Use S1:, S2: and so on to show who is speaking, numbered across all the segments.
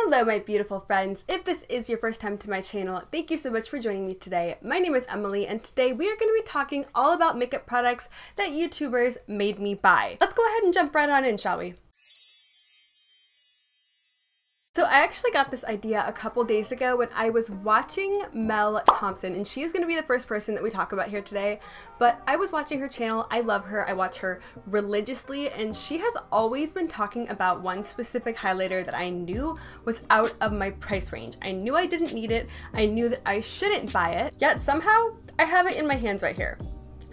S1: Hello my beautiful friends. If this is your first time to my channel, thank you so much for joining me today. My name is Emily and today we are going to be talking all about makeup products that YouTubers made me buy. Let's go ahead and jump right on in, shall we? So I actually got this idea a couple days ago when I was watching Mel Thompson, and she is going to be the first person that we talk about here today, but I was watching her channel. I love her. I watch her religiously, and she has always been talking about one specific highlighter that I knew was out of my price range. I knew I didn't need it. I knew that I shouldn't buy it, yet somehow I have it in my hands right here.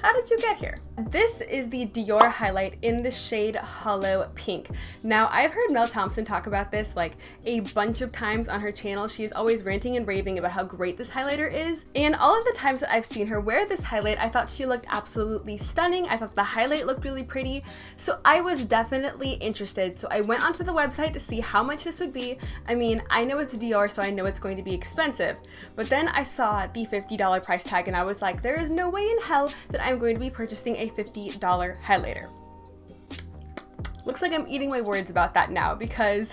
S1: How did you get here? This is the Dior highlight in the shade Holo Pink. Now, I've heard Mel Thompson talk about this like a bunch of times on her channel. She is always ranting and raving about how great this highlighter is. And all of the times that I've seen her wear this highlight, I thought she looked absolutely stunning. I thought the highlight looked really pretty. So I was definitely interested. So I went onto the website to see how much this would be. I mean, I know it's Dior, so I know it's going to be expensive. But then I saw the $50 price tag and I was like, there is no way in hell that I'm going to be purchasing a $50 highlighter. Looks like I'm eating my words about that now, because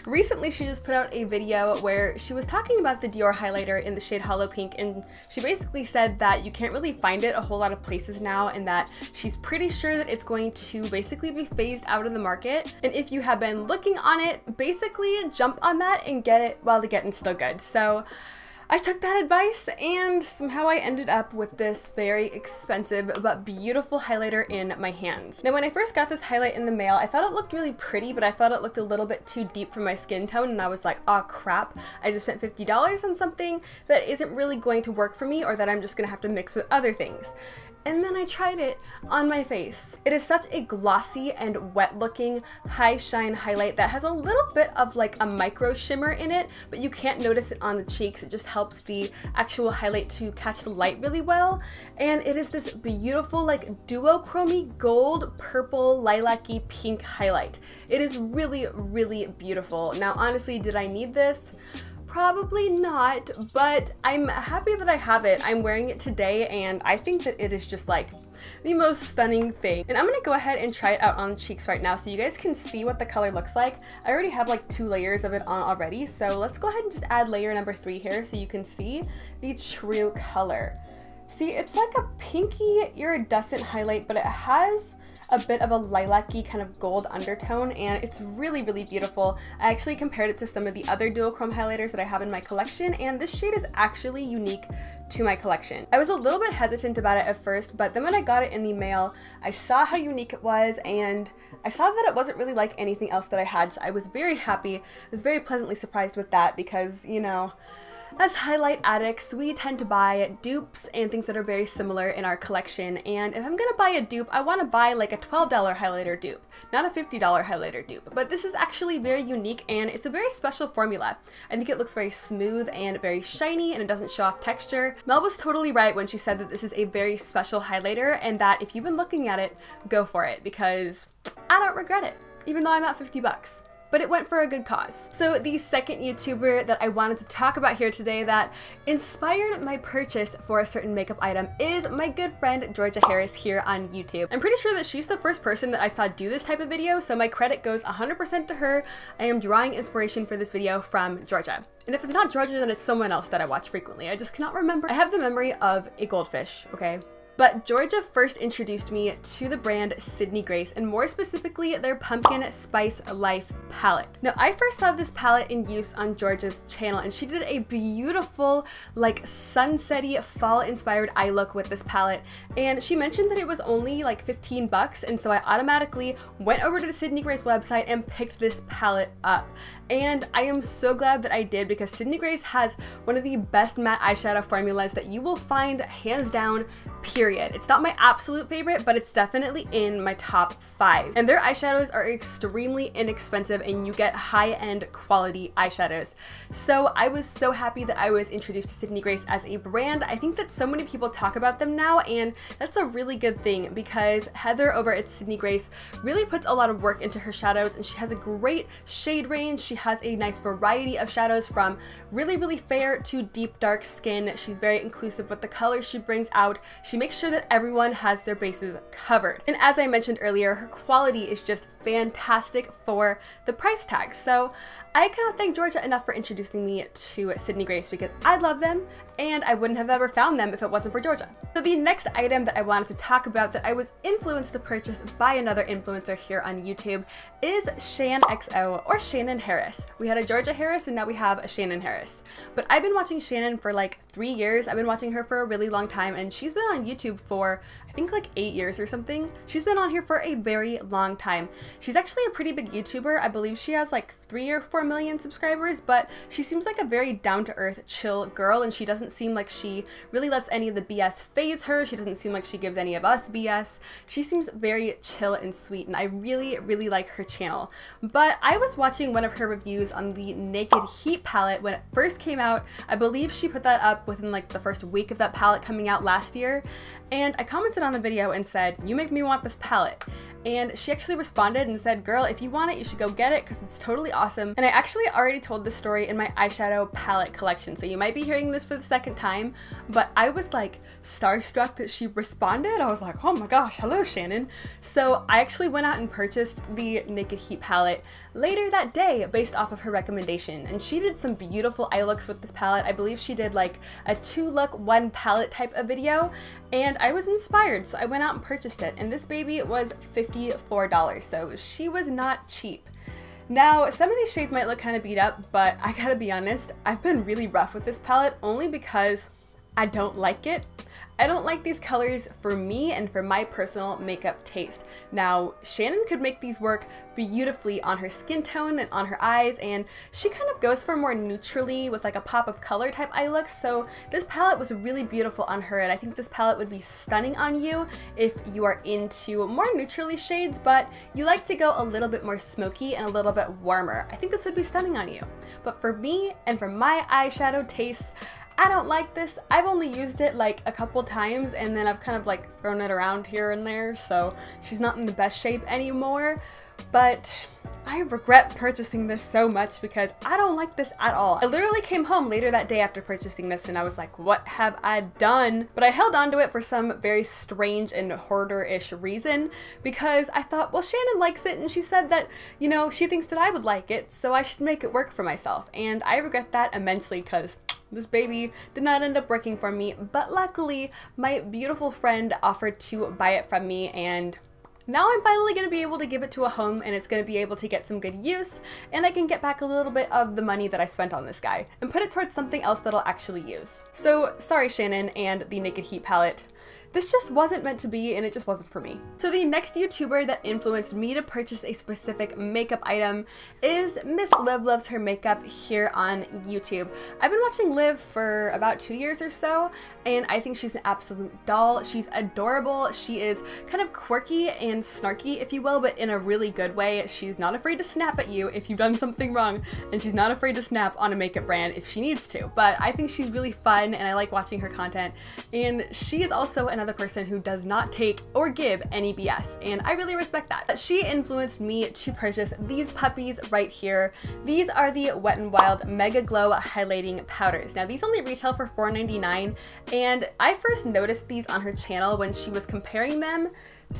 S1: recently she just put out a video where she was talking about the Dior highlighter in the shade Holo Pink, and she basically said that you can't really find it a whole lot of places now, and that she's pretty sure that it's going to basically be phased out of the market. And if you have been looking on it, basically jump on that and get it while the getting's still good. So I took that advice and somehow I ended up with this very expensive but beautiful highlighter in my hands. Now, when I first got this highlight in the mail, I thought it looked really pretty, but I thought it looked a little bit too deep for my skin tone, and I was like, oh crap, I just spent $50 on something that isn't really going to work for me, or that I'm just gonna have to mix with other things. And then I tried it on my face. It is such a glossy and wet looking high shine highlight that has a little bit of like a micro shimmer in it, but you can't notice it on the cheeks. It just helps the actual highlight to catch the light really well. And it is this beautiful like duochromy gold, purple, lilac-y pink highlight. It is really, really beautiful. Now, honestly, did I need this? Probably not, but I'm happy that I have it. I'm wearing it today and I think that it is just like the most stunning thing. And I'm gonna go ahead and try it out on the cheeks right now so you guys can see what the color looks like. I already have like 2 layers of it on already, so let's go ahead and just add layer number 3 here so you can see the true color. See, it's like a pinky iridescent highlight, but it has a bit of a lilac-y kind of gold undertone, and it's really, really beautiful. I actually compared it to some of the other duochrome highlighters that I have in my collection, and this shade is actually unique to my collection. I was a little bit hesitant about it at first, but then when I got it in the mail, I saw how unique it was, and I saw that it wasn't really like anything else that I had, so I was very happy. I was very pleasantly surprised with that because, you know, as highlight addicts, we tend to buy dupes and things that are very similar in our collection, and if I'm gonna buy a dupe, I want to buy like a $12 highlighter dupe, not a $50 highlighter dupe. But this is actually very unique and it's a very special formula. I think it looks very smooth and very shiny, and it doesn't show off texture. Mel was totally right when she said that this is a very special highlighter, and that if you've been looking at it, go for it, because I don't regret it, even though I'm at 50 bucks. But it went for a good cause. So the second YouTuber that I wanted to talk about here today that inspired my purchase for a certain makeup item is my good friend Georgia Harris here on YouTube. I'm pretty sure that she's the first person that I saw do this type of video, so my credit goes 100% to her. I am drawing inspiration for this video from Georgia. And if it's not Georgia, then it's someone else that I watch frequently. I just cannot remember. I have the memory of a goldfish, okay? But Georgia first introduced me to the brand Sydney Grace, and more specifically their Pumpkin Spice Life palette. Now, I first saw this palette in use on Georgia's channel, and she did a beautiful like sunsetty fall inspired eye look with this palette, and she mentioned that it was only like 15 bucks, and so I automatically went over to the Sydney Grace website and picked this palette up. And I am so glad that I did, because Sydney Grace has one of the best matte eyeshadow formulas that you will find, hands down, period. It's not my absolute favorite, but it's definitely in my top 5. And their eyeshadows are extremely inexpensive, and you get high-end quality eyeshadows. So I was so happy that I was introduced to Sydney Grace as a brand. I think that so many people talk about them now, and that's a really good thing, because Heather over at Sydney Grace really puts a lot of work into her shadows, and she has a great shade range. She has a nice variety of shadows from really, really fair to deep dark skin. She's very inclusive with the colors she brings out. She makes sure that everyone has their bases covered. And as I mentioned earlier, her quality is just fantastic for the price tag. So I cannot thank Georgia enough for introducing me to Sydney Grace, because I love them and I wouldn't have ever found them if it wasn't for Georgia. So the next item that I wanted to talk about that I was influenced to purchase by another influencer here on YouTube is Shan XO, or Shannon Harris. We had a Georgia Harris and now we have a Shannon Harris. But I've been watching Shannon for like 3 years. I've been watching her for a really long time, and she's been on YouTube for I think like 8 years or something. She's been on here for a very long time. She's actually a pretty big YouTuber. I believe she has like 3 or 4 million subscribers, but she seems like a very down-to-earth, chill girl, and she doesn't seem like she really lets any of the BS phase her. She doesn't seem like she gives any of us BS. She seems very chill and sweet, and I really, really like her channel. But I was watching one of her reviews on the Naked Heat palette when it first came out. I believe she put that up within like the first week of that palette coming out last year, and I commented on the video and said, "You make me want this palette." And she actually responded and said, "Girl, if you want it, you should go get it because it's totally awesome." And I actually already told this story in my eyeshadow palette collection, so you might be hearing this for the second time, but I was like starstruck that she responded. I was like, oh my gosh, hello Shannon. So I actually went out and purchased the Naked Heat palette later that day based off of her recommendation, and she did some beautiful eye looks with this palette. I believe she did like a 2-look 1 palette type of video, and I was inspired, so I went out and purchased it, and this baby was $54, so she was not cheap. Now, some of these shades might look kind of beat up, but I gotta be honest, I've been really rough with this palette only because I don't like it. I don't like these colors for me and for my personal makeup taste. Now, Shannon could make these work beautifully on her skin tone and on her eyes, and she kind of goes for more neutrally with like a pop of color type eye looks, so this palette was really beautiful on her, and I think this palette would be stunning on you if you are into more neutrally shades, but you like to go a little bit more smoky and a little bit warmer. I think this would be stunning on you. But for me and for my eyeshadow tastes, I don't like this. I've only used it like a couple times, and then I've kind of like thrown it around here and there, so she's not in the best shape anymore. But I regret purchasing this so much because I don't like this at all. I literally came home later that day after purchasing this and I was like, what have I done? But I held on to it for some very strange and hoarder-ish reason, because I thought, well, Shannon likes it and she said that, you know, she thinks that I would like it, so I should make it work for myself. And I regret that immensely because this baby did not end up working for me, but luckily my beautiful friend offered to buy it from me, and now I'm finally going to be able to give it to a home, and it's going to be able to get some good use, and I can get back a little bit of the money that I spent on this guy and put it towards something else that I'll actually use. So sorry Shannon and the Naked Heat palette. This just wasn't meant to be, and it just wasn't for me. So the next YouTuber that influenced me to purchase a specific makeup item is Miss Liv Loves Her Makeup here on YouTube. I've been watching Liv for about 2 years or so, and I think she's an absolute doll. She's adorable. She is kind of quirky and snarky, if you will, but in a really good way. She's not afraid to snap at you if you've done something wrong, and she's not afraid to snap on a makeup brand if she needs to. But I think she's really fun, and I like watching her content, and she is also another person who does not take or give any BS, and I really respect that. She influenced me to purchase these puppies right here. These are the Wet n Wild Megaglow highlighting powders. Now these only retail for $4.99, and I first noticed these on her channel when she was comparing them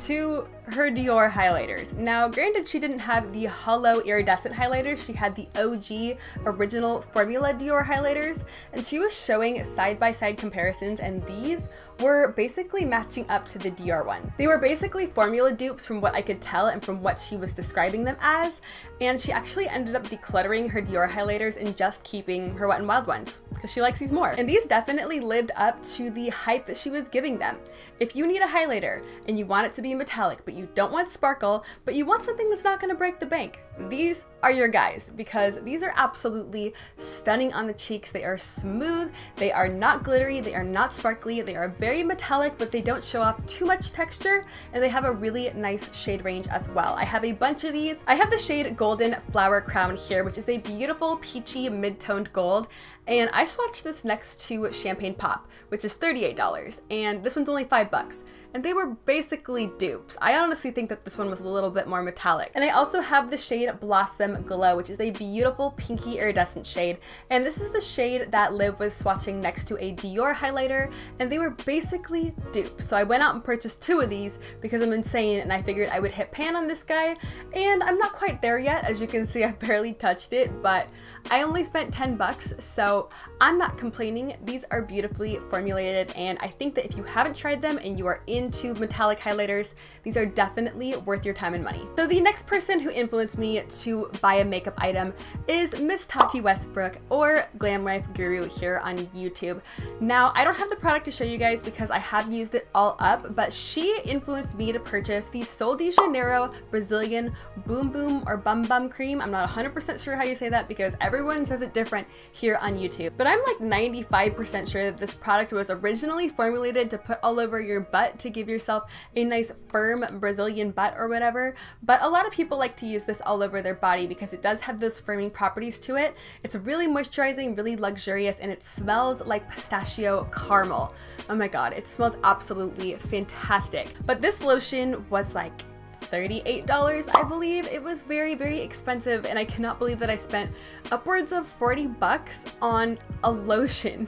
S1: to her Dior highlighters. Now granted, she didn't have the Holo iridescent highlighters, she had the OG original formula Dior highlighters, and she was showing side-by-side comparisons, and these were basically matching up to the Dior one. They were basically formula dupes from what I could tell and from what she was describing them as, and she actually ended up decluttering her Dior highlighters and just keeping her Wet n Wild ones because she likes these more. And these definitely lived up to the hype that she was giving them. If you need a highlighter and you want it to be metallic, but you don't want sparkle, but you want something that's not going to break the bank, these are your guys, because these are absolutely stunning on the cheeks. They are smooth, they are not glittery, they are not sparkly, they are very metallic, but they don't show off too much texture, and they have a really nice shade range as well. I have a bunch of these. I have the shade Golden Flower Crown here, which is a beautiful peachy mid-toned gold, and I swatched this next to Champagne Pop, which is $38, and this one's only $5. And they were basically dupes. I honestly think that this one was a little bit more metallic. And I also have the shade shade Blossom Glow, which is a beautiful pinky iridescent shade. And this is the shade that Liv was swatching next to a Dior highlighter, and they were basically dupes. So I went out and purchased 2 of these because I'm insane, and I figured I would hit pan on this guy, and I'm not quite there yet. As you can see, I barely touched it, but I only spent 10 bucks, so I'm not complaining. These are beautifully formulated, and I think that if you haven't tried them and you are into metallic highlighters, these are definitely worth your time and money. So the next person who influenced me to buy a makeup item is Miss Tati Westbrook, or Glam Life Guru here on YouTube. Now, I don't have the product to show you guys because I have used it all up, but she influenced me to purchase the Sol de Janeiro Brazilian Boom Boom or Bum Bum cream. I'm not 100% sure how you say that because everyone says it different here on YouTube, but I'm like 95% sure that this product was originally formulated to put all over your butt to give yourself a nice firm Brazilian butt or whatever, but a lot of people like to use this all over their body because it does have those firming properties to it. It's really moisturizing, really luxurious, and it smells like pistachio caramel. Oh my god, it smells absolutely fantastic. But this lotion was like $38, I believe. It was very, very expensive, and I cannot believe that I spent upwards of 40 bucks on a lotion,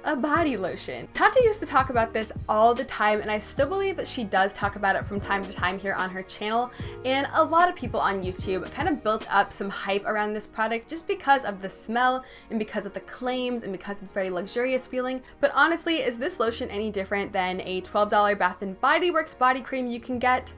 S1: a body lotion. Tati used to talk about this all the time, and I still believe that she does talk about it from time to time here on her channel, and a lot of people on YouTube kind of built up some hype around this product just because of the smell and because of the claims and because it's very luxurious feeling. But honestly, is this lotion any different than a $12 Bath & Body Works body cream you can get?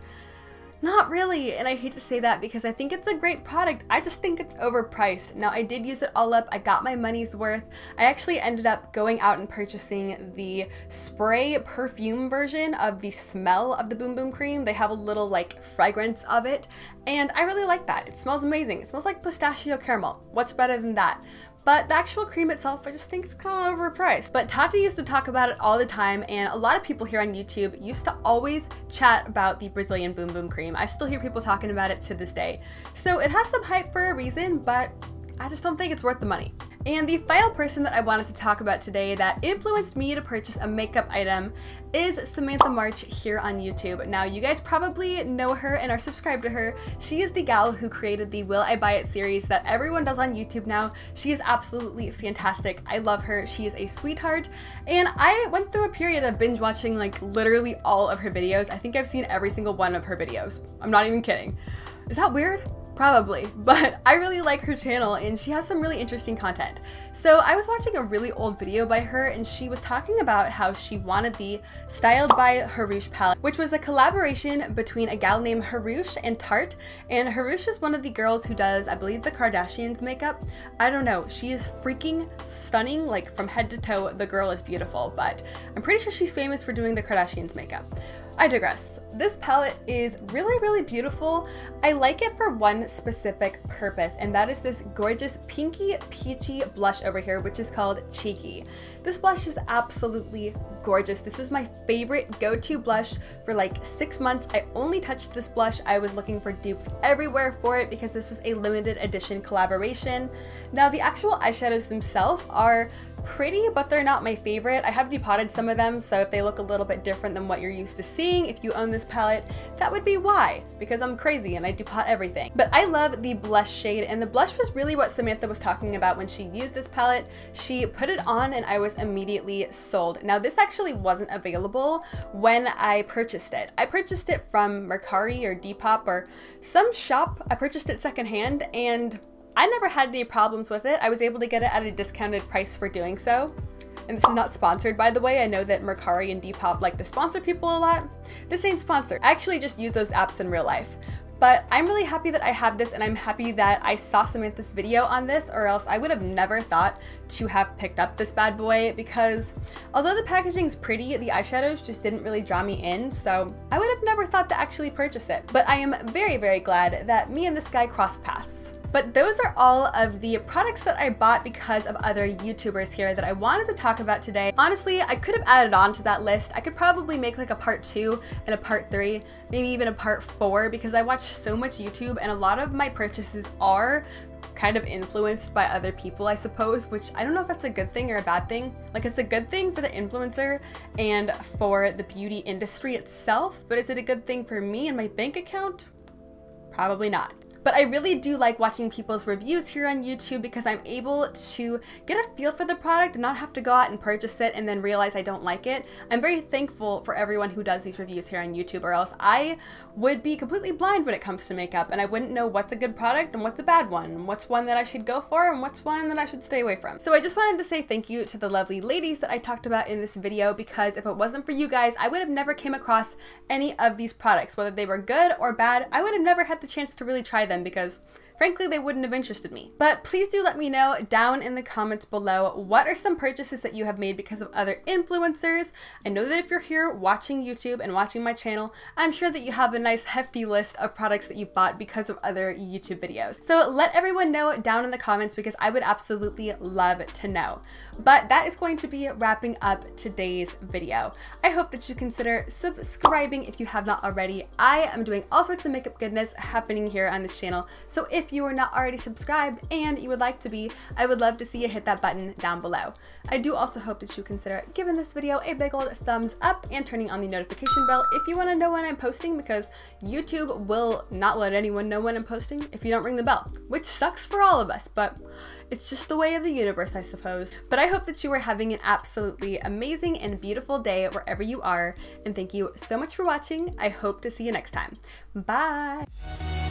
S1: Not really, and I hate to say that because I think it's a great product. I just think it's overpriced. Now, I did use it all up. I got my money's worth. I actually ended up going out and purchasing the spray perfume version of the smell of the Boom Boom cream. They have a little like fragrance of it, and I really like that. It smells amazing. It smells like pistachio caramel. What's better than that? But the actual cream itself, I just think it's kind of overpriced. But Tati used to talk about it all the time, and a lot of people here on YouTube used to always chat about the Brazilian Boom Boom cream. I still hear people talking about it to this day. So it has some hype for a reason, but I just don't think it's worth the money. And the final person that I wanted to talk about today that influenced me to purchase a makeup item is Samantha March here on YouTube. Now, you guys probably know her and are subscribed to her. She is the gal who created the Will I Buy It series that everyone does on YouTube now. She is absolutely fantastic. I love her. She is a sweetheart. And I went through a period of binge watching like literally all of her videos. I think I've seen every single one of her videos. I'm not even kidding. Is that weird? Probably, but I really like her channel and she has some really interesting content. So I was watching a really old video by her, and she was talking about how she wanted the Styled by Hrush palette, which was a collaboration between a gal named Hrush and Tarte. And Hrush is one of the girls who does, I believe, the Kardashians makeup. I don't know, she is freaking stunning, like from head to toe. The girl is beautiful, but I'm pretty sure she's famous for doing the Kardashians makeup. I digress. This palette is really, really beautiful. I like it for one specific purpose, and that is this gorgeous pinky peachy blush over here, which is called Cheeky. This blush is absolutely gorgeous. This was my favorite go-to blush for like 6 months. I only touched this blush. I was looking for dupes everywhere for it because this was a limited edition collaboration. Now, the actual eyeshadows themselves are pretty, but they're not my favorite. I have depotted some of them, so if they look a little bit different than what you're used to seeing, if you own this palette, that would be why, because I'm crazy and I depot everything. But I love the blush shade, and the blush was really what Samantha was talking about when she used this palette. She put it on and I was immediately sold. Now, this actually wasn't available when I purchased it. I purchased it from Mercari or Depop or some shop. I purchased it secondhand, and I never had any problems with it. I was able to get it at a discounted price for doing so. And this is not sponsored, by the way. I know that Mercari and Depop like to sponsor people a lot. This ain't sponsored. I actually just use those apps in real life. But I'm really happy that I have this, and I'm happy that I saw Samantha's video on this, or else I would have never thought to have picked up this bad boy, because although the packaging's pretty, the eyeshadows just didn't really draw me in, so I would have never thought to actually purchase it. But I am very, very glad that me and this guy crossed paths. But those are all of the products that I bought because of other YouTubers here that I wanted to talk about today. Honestly, I could have added on to that list. I could probably make like a part 2 and a part 3, maybe even a part 4, because I watch so much YouTube and a lot of my purchases are kind of influenced by other people, I suppose, which I don't know if that's a good thing or a bad thing. Like, it's a good thing for the influencer and for the beauty industry itself, but is it a good thing for me and my bank account? Probably not. But I really do like watching people's reviews here on YouTube because I'm able to get a feel for the product and not have to go out and purchase it and then realize I don't like it. I'm very thankful for everyone who does these reviews here on YouTube, or else I would be completely blind when it comes to makeup and I wouldn't know what's a good product and what's a bad one, and what's one that I should go for and what's one that I should stay away from. So I just wanted to say thank you to the lovely ladies that I talked about in this video, because if it wasn't for you guys, I would have never came across any of these products. Whether they were good or bad, I would have never had the chance to really try them because frankly, they wouldn't have interested me. But please do let me know down in the comments below, what are some purchases that you have made because of other influencers? I know that if you're here watching YouTube and watching my channel, I'm sure that you have a nice hefty list of products that you bought because of other YouTube videos. So let everyone know down in the comments because I would absolutely love to know. But that is going to be wrapping up today's video. I hope that you consider subscribing if you have not already. I am doing all sorts of makeup goodness happening here on this channel. So if you are not already subscribed and you would like to be, I would love to see you hit that button down below. I do also hope that you consider giving this video a big old thumbs up and turning on the notification bell if you want to know when I'm posting, because YouTube will not let anyone know when I'm posting if you don't ring the bell, which sucks for all of us, but it's just the way of the universe, I suppose. But I hope that you are having an absolutely amazing and beautiful day wherever you are, and thank you so much for watching. I hope to see you next time. Bye!